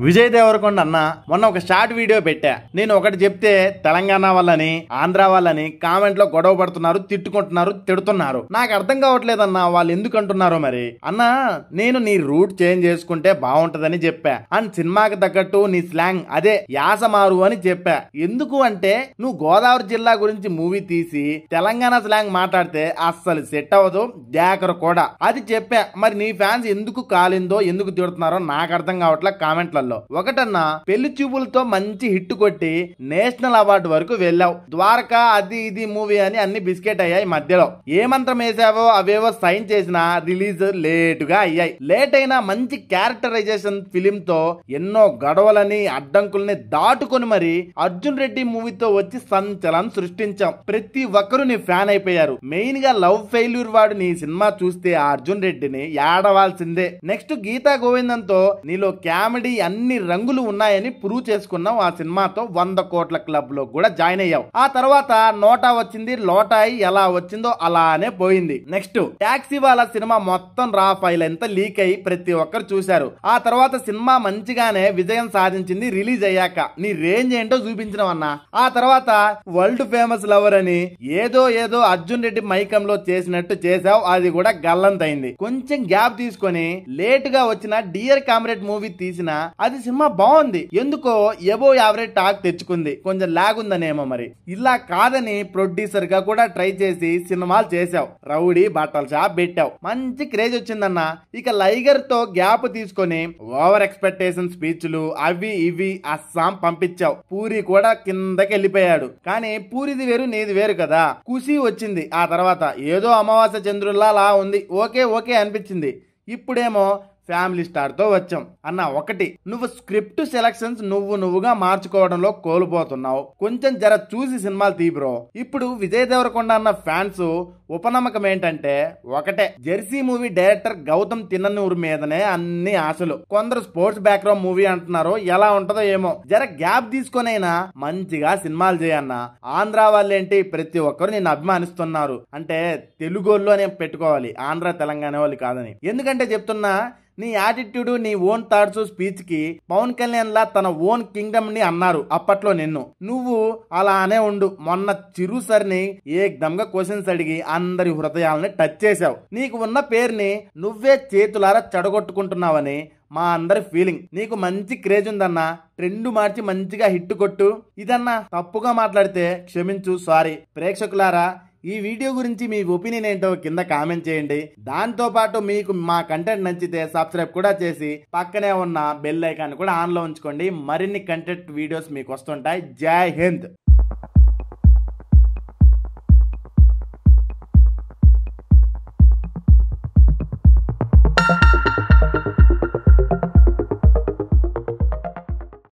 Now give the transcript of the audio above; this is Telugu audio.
విజయ్ దేవరకొండ అన్న మొన్న ఒక షార్ట్ వీడియో పెట్టా. నేను ఒకటి చెప్తే తెలంగాణ వాళ్ళని ఆంధ్ర వాళ్ళని కామెంట్ లో గొడవ పడుతున్నారు, తిట్టుకుంటున్నారు, తిడుతున్నారు. నాకు అర్థం కావట్లేదన్నా వాళ్ళు ఎందుకు అంటున్నారో మరి. అన్న నేను నీ రూట్ చేంజ్ చేసుకుంటే బాగుంటదని చెప్పా. అండ్ సినిమాకి తగ్గట్టు నీ స్లాంగ్ అదే యాస మారు అని చెప్పా. ఎందుకు అంటే నువ్వు గోదావరి జిల్లా గురించి మూవీ తీసి తెలంగాణ స్లాంగ్ మాట్లాడితే అస్సలు సెట్ అవ్వదు, జాకర్ కూడా. అది చెప్పా. మరి నీ ఫ్యాన్స్ ఎందుకు కాలిందో ఎందుకు తిడుతున్నారో నాకు అర్థం కావట్లే కామెంట్లలో. ఒకటన్నా పెళ్లి చూపులతో మంచి హిట్ కొట్టి నేషనల్ అవార్డు వరకు వెళ్ళావు. ద్వారకా అది ఇది మూవీ అని అన్ని బిస్కెట్ అయ్యాయి. మధ్యలో ఏ మంత్రం వేసావో అవేవో సైన్ చేసినా రిలీజ్ లేటుగా అయ్యాయి. లేట్ అయినా మంచి క్యారెక్టరైజేషన్ ఫిలిం తో ఎన్నో గొడవలని అడ్డంకుల్ని దాటుకొని మరి అర్జున్ రెడ్డి మూవీతో వచ్చి సంచలనం సృష్టించాం. ప్రతి ఒక్కరు నీ ఫ్యాన్ అయిపోయారు. మెయిన్ గా లవ్ ఫెయిల్యూర్ వాడు నీ సినిమా చూస్తే ఆ అర్జున్ రెడ్డిని ఏడవాల్సిందే. నెక్స్ట్ గీతా గోవిందంతో నీలో కామెడీ అన్ని రంగులు ఉన్నాయని ప్రూవ్ చేసుకున్నావు. ఆ సినిమాతో 100 కోట్ల క్లబ్ లో కూడా జాయిన్ అయ్యావు. ఆ తర్వాత నోటా వచ్చింది, లోటాయి ఎలా వచ్చిందో అలానే పోయింది. నెక్స్ట్ టాక్సీ వాళ్ళ సినిమా మొత్తం రా ఫైల్ ఎంత లీక్ అయ్యి ప్రతి ఒక్కరు చూశారు. ఆ తర్వాత సినిమా మంచిగానే విజయం సాధించింది. రిలీజ్ అయ్యాక నీ రేంజ్ ఏంటో చూపించినవన్నా. ఆ తర్వాత వరల్డ్ ఫేమస్ లవర్ అని ఏదో అర్జున్ రెడ్డి మైకంలో చేసినట్టు చేసావు. అది కూడా గల్లంతైంది. కొంచెం గ్యాప్ తీసుకొని లేట్ గా వచ్చిన డియర్ కామ్రేడ్ మూవీ తీసిన అది సినిమా బాగుంది. ఎందుకో ఎబో యావరేజ్ టాక్ తెచ్చుకుంది. కొంచెం లాగ్ ఉందనేమో మరి. ఇలా కాదని ప్రొడ్యూసర్ గా కూడా ట్రై చేసి సినిమాలు చేసావు. రౌడీ బట్టల షాప్ పెట్టావు. మంచి క్రేజ్ వచ్చిందన్న. ఇక లైగర్ తో గ్యాప్ తీసుకొని ఓవర్ ఎక్స్పెక్టేషన్ స్పీచ్లు అవి ఇవి అస్సాం పంపించావు. పూరి కూడా కిందకి వెళ్ళిపోయాడు. కానీ పూరిది వేరు నీది వేరు కదా. ఖుషి వచ్చింది. ఆ తర్వాత ఏదో అమావాస్య చంద్రుల్లా లా ఉంది. ఓకే అనిపించింది. ఇప్పుడేమో ఫ్యామిలీ స్టార్ తో వచ్చాం అన్న. ఒకటి నువ్వు స్క్రిప్ట్ సెలక్షన్స్ నువ్వుగా మార్చుకోవడంలో కోల్పోతున్నావు. కొంచెం జర చూసి సినిమాలు తీ బ్రో. ఇప్పుడు విజయ్ దేవరకొండ అన్న ఫ్యాన్స్ ఉపనమ్మకం ఏంటంటే ఒకటే, జెర్సీ మూవీ డైరెక్టర్ గౌతమ్ తిన్ననూరు మీదనే అన్ని ఆశలు. కొందరు స్పోర్ట్స్ బ్యాక్గ్రౌండ్ మూవీ అంటున్నారు. ఎలా ఉంటదో ఏమో. జర గ్యాప్ తీసుకొనైనా మంచిగా సినిమాలు చేయన్న. ఆంధ్ర వాళ్ళేంటి ప్రతి ఒక్కరు నిన్ను అభిమానిస్తున్నారు అంటే తెలుగోళ్ళు అనే పెట్టుకోవాలి, ఆంధ్ర తెలంగాణ వాళ్ళు కాదని. ఎందుకంటే చెప్తున్నా నీ యాటిట్యూడ్, నీ ఓన్ థాట్స్ స్పీచ్ కి పవన్ కళ్యాణ్ లా తన ఓన్ కింగ్డమ్ ని అన్నారు అప్పట్లో నిన్ను. నువ్వు అలానే ఉండు. మొన్న చిరు సర్ని ఏకదమ్ గా క్వశ్చన్స్ అడిగి అందరి హృదయాలని టచ్ చేశావు. నీకు ఉన్న పేరుని నువ్వే చేతులారా చెడగొట్టుకుంటున్నావని మా అందరి ఫీలింగ్. నీకు మంచి క్రేజ్ ఉందన్నా. ట్రెండ్ మార్చి మంచిగా హిట్ కొట్టు. ఇదన్నా తప్పుగా మాట్లాడితే క్షమించు, సారీ. ప్రేక్షకులారా, ఈ వీడియో గురించి మీ ఒపీనియన్ ఏంటో కింద కామెంట్ చేయండి. దాంతో పాటు మీకు మా కంటెంట్ నచ్చితే సబ్స్క్రైబ్ కూడా చేసి పక్కనే ఉన్న బెల్ ఐకాన్ కూడా ఆన్ లో ఉంచుకోండి. మరిన్ని కంటెంట్ వీడియోస్ మీకు వస్తుంటాయి. జై హింద్.